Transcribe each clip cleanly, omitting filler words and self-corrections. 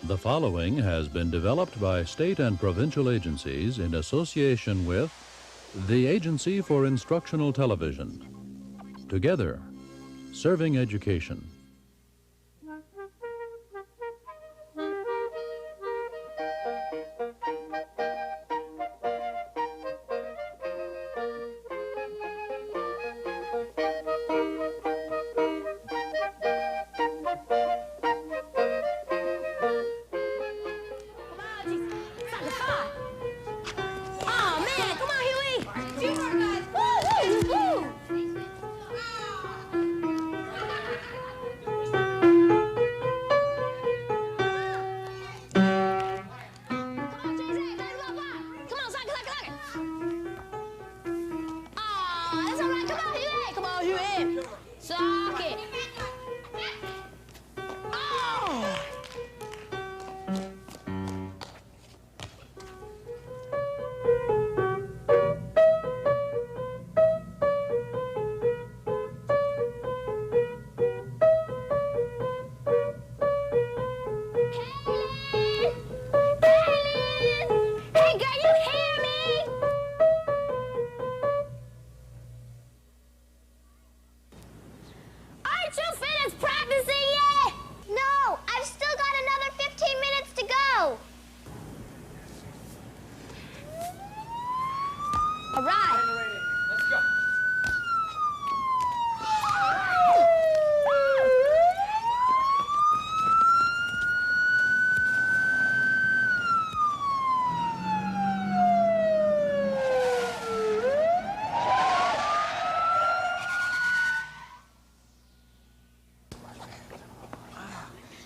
The following has been developed by state and provincial agencies in association with the Agency for Instructional Television. Together, serving education.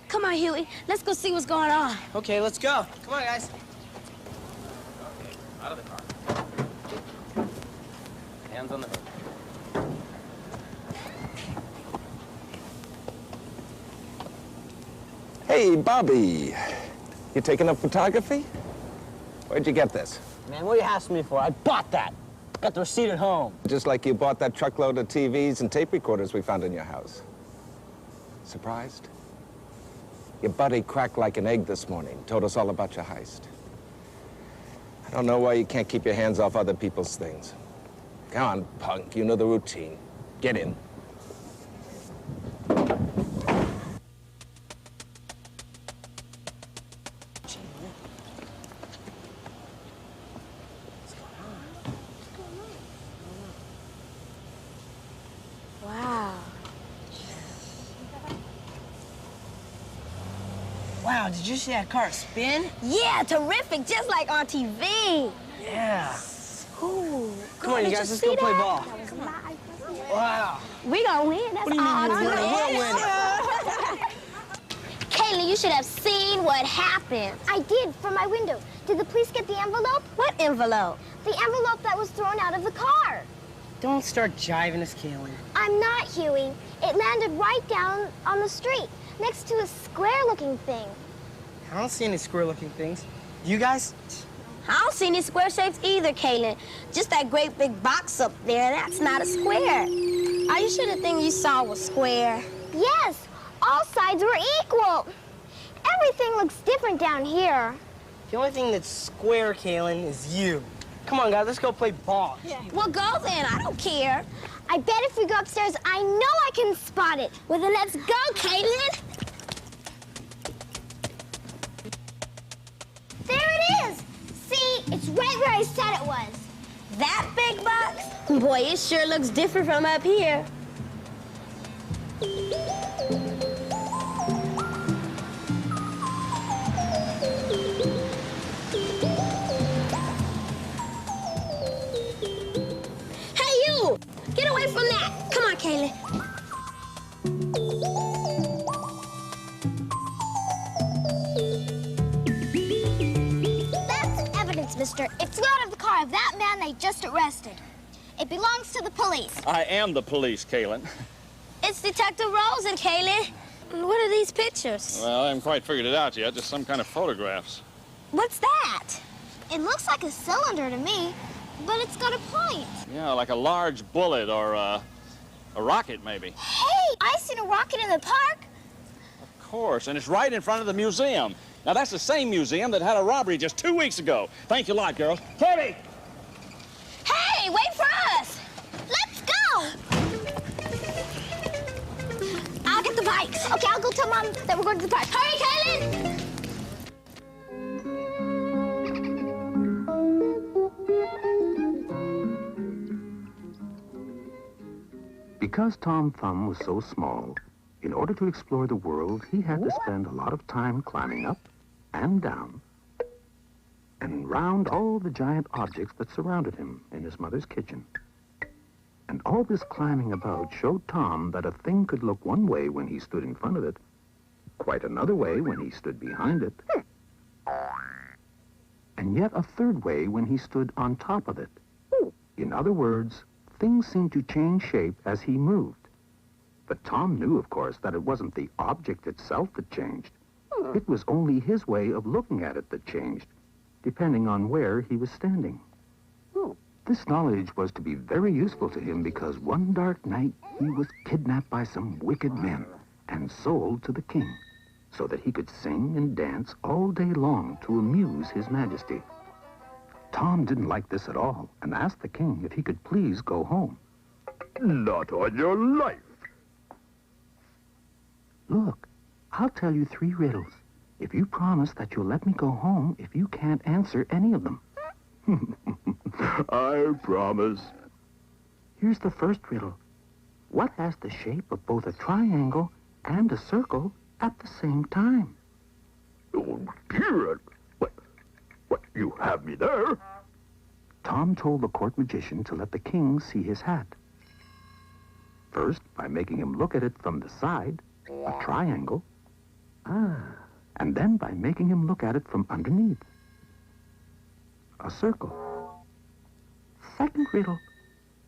Come on, Huey. Let's go see what's going on. Okay, let's go. Come on, guys. Okay, out of the car. Hands on the hood. Hey, Bobby. You taking up photography? Where'd you get this? Man, what are you asking me for? I bought that. Got the receipt at home. Just like you bought that truckload of TVs and tape recorders we found in your house. Surprised? Your buddy cracked like an egg this morning, told us all about your heist. I don't know why you can't keep your hands off other people's things. Come on, punk, you know the routine. Get in. Wow, did you see that car spin? Yeah, terrific, just like on TV. Yeah. Ooh. Come on, you guys, let's go play ball. Wow. We gonna win, that's What do you mean all. we're winning? We'll win it. Kaylin, you should have seen what happened. I did, from my window. Did the police get the envelope? What envelope? The envelope that was thrown out of the car. Don't start jiving us, Kaylin. I'm not, Huey. It landed right down on the street, next to a square-looking thing. I don't see any square-looking things. You guys? I don't see any square shapes either, Kaylin. Just that great big box up there, that's not a square. Are you sure the thing you saw was square? Yes, all sides were equal. Everything looks different down here. The only thing that's square, Kaylin, is you. Come on, guys, let's go play ball. Yeah. Well, go then. I don't care. I bet if we go upstairs, I know I can spot it. Well, then let's go, Kaylin. There it is. See, it's right where I said it was. That big box? Boy, it sure looks different from up here. Hey, you! Get away from that. Come on, Kaylin. That's evidence, mister. It's out of the car of that man they just arrested. It belongs to the police. I am the police, Kaylin. It's Detective Rosen, Kaylin. What are these pictures? Well, I haven't quite figured it out yet. Just some kind of photographs. What's that? It looks like a cylinder to me, but it's got a point. Yeah, like a large bullet or a rocket, maybe. Hey, I seen a rocket in the park. Of course, and it's right in front of the museum. Now, that's the same museum that had a robbery just 2 weeks ago. Thank you a lot, girls. Katie! Hey, wait for us! Let's go! I'll get the bikes. Okay, I'll go tell Mom that we're going to the park. Hurry, Kaylin! Because Tom Thumb was so small, in order to explore the world, he had to spend a lot of time climbing up and down and round all the giant objects that surrounded him in his mother's kitchen. And all this climbing about showed Tom that a thing could look one way when he stood in front of it, quite another way when he stood behind it, and yet a third way when he stood on top of it. In other words, things seemed to change shape as he moved. But Tom knew, of course, that it wasn't the object itself that changed. It was only his way of looking at it that changed, depending on where he was standing. This knowledge was to be very useful to him because one dark night he was kidnapped by some wicked men and sold to the king so that he could sing and dance all day long to amuse his majesty. Tom didn't like this at all and asked the king if he could please go home. Not on your life. Look, I'll tell you 3 riddles if you promise that you'll let me go home if you can't answer any of them. I promise. Here's the first riddle. What has the shape of both a triangle and a circle at the same time? Oh, dear. What, you have me there? Tom told the court magician to let the king see his hat. First, by making him look at it from the side, a triangle. And then by making him look at it from underneath, a circle. Second riddle.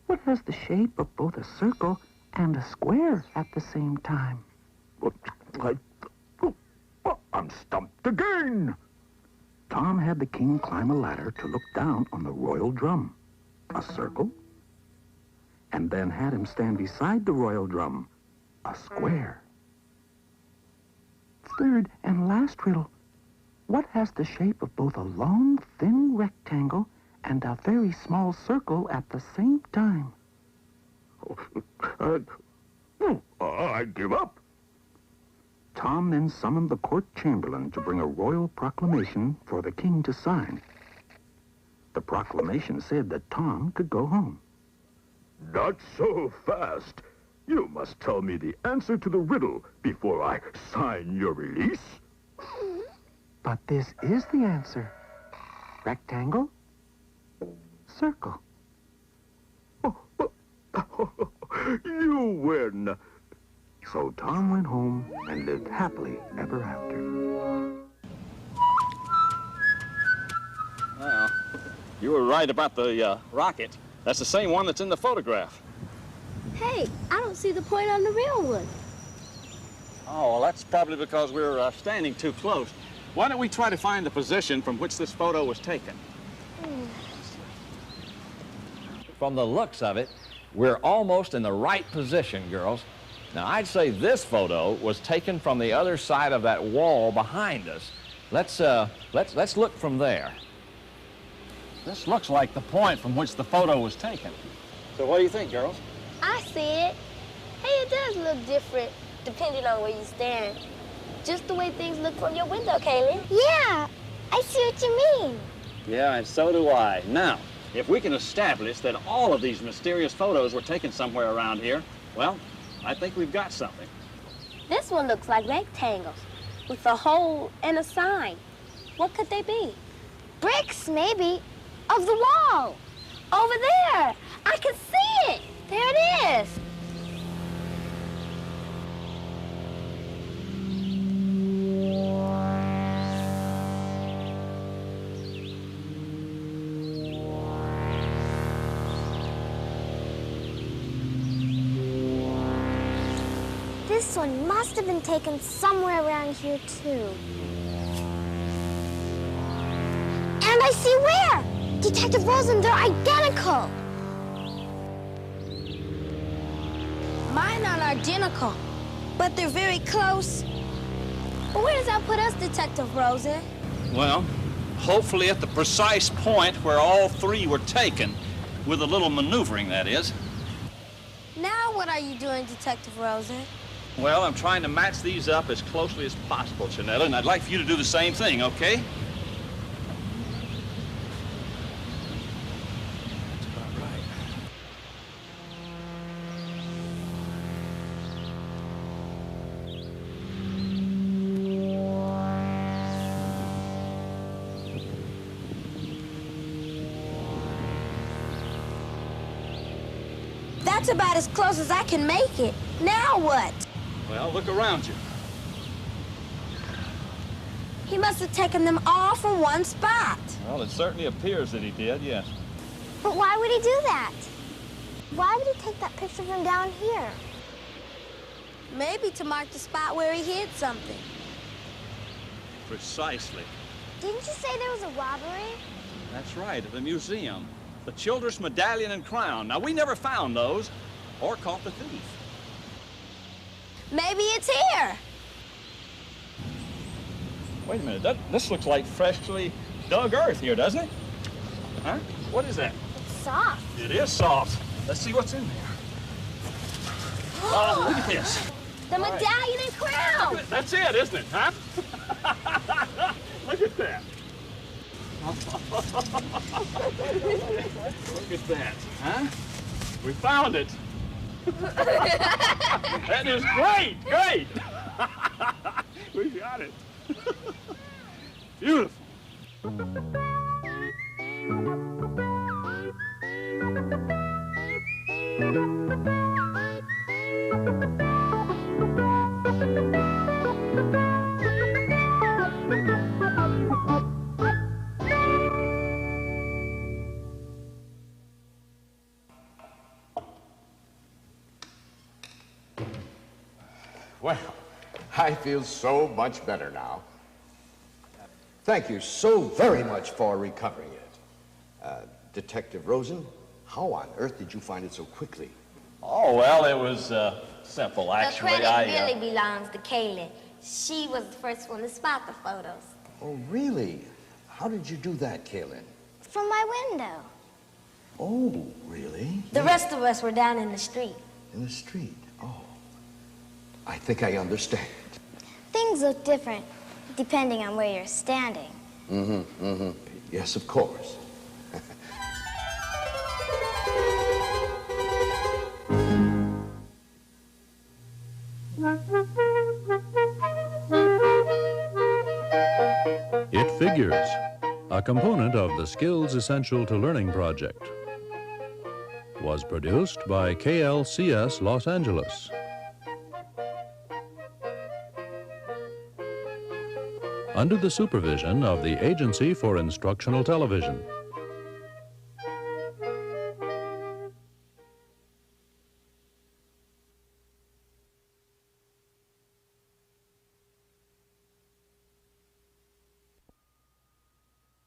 What has the shape of both a circle and a square at the same time? I'm stumped again. Tom had the king climb a ladder to look down on the royal drum, a circle, and then had him stand beside the royal drum, a square. Third and last riddle. What has the shape of both a long, thin rectangle and a very small circle at the same time? I give up. Tom then summoned the court chamberlain to bring a royal proclamation for the king to sign. The proclamation said that Tom could go home. Not so fast. You must tell me the answer to the riddle before I sign your release. But this is the answer. Rectangle, circle. You win. So Tom went home and lived happily ever after. Well, you were right about the rocket. That's the same one that's in the photograph. Hey, I don't see the point on the real one. Oh, well, that's probably because we're standing too close. Why don't we try to find the position from which this photo was taken? From the looks of it, we're almost in the right position, girls. Now, I'd say this photo was taken from the other side of that wall behind us. Let's look from there. This looks like the point from which the photo was taken. So what do you think, girls? I see it. Hey, it does look different depending on where you stand. Just the way things look from your window, Kaylin. Yeah, I see what you mean. Yeah, and so do I. Now, if we can establish that all of these mysterious photos were taken somewhere around here, well, I think we've got something. This one looks like rectangles with a hole and a sign. What could they be? Bricks, maybe, of the wall. Over there. I can see it. There it is. This one must have been taken somewhere around here, too. And I see where! Detective Rosen, they're identical! Mine aren't identical, but they're very close. But where does that put us, Detective Rosen? Well, hopefully at the precise point where all three were taken, with a little maneuvering, that is. Now what are you doing, Detective Rosen? Well, I'm trying to match these up as closely as possible, Chenetta, and I'd like for you to do the same thing, okay? That's about right. That's about as close as I can make it. Now what? Well, look around you. He must have taken them all from one spot. Well, it certainly appears that he did, yes. But why would he do that? Why would he take that picture from down here? Maybe to mark the spot where he hid something. Precisely. Didn't you say there was a robbery? That's right, at the museum. The Childress medallion and crown. Now, we never found those or caught the thief. Maybe it's here. Wait a minute, this looks like freshly dug earth here, doesn't it? Huh? What is that? It's soft. It is soft. Let's see what's in there. Oh, look at this. The medallion and crown. That's it, isn't it, huh? Look at that. Look at that, huh? We found it. That is great, great. We got it. Beautiful. Well, I feel so much better now. Thank you so very much for recovering it. Detective Rosen, how on earth did you find it so quickly? Oh, well, it was simple, actually. The credit really belongs to Kaylin. She was the first one to spot the photos. Oh, really? How did you do that, Kaylin? From my window. Oh, really? The rest of us were down in the street. In the street? Oh. I think I understand. Things look different depending on where you're standing. Yes, of course. It Figures, a component of the Skills Essential to Learning project, was produced by KLCS Los Angeles. Under the supervision of the Agency for Instructional Television.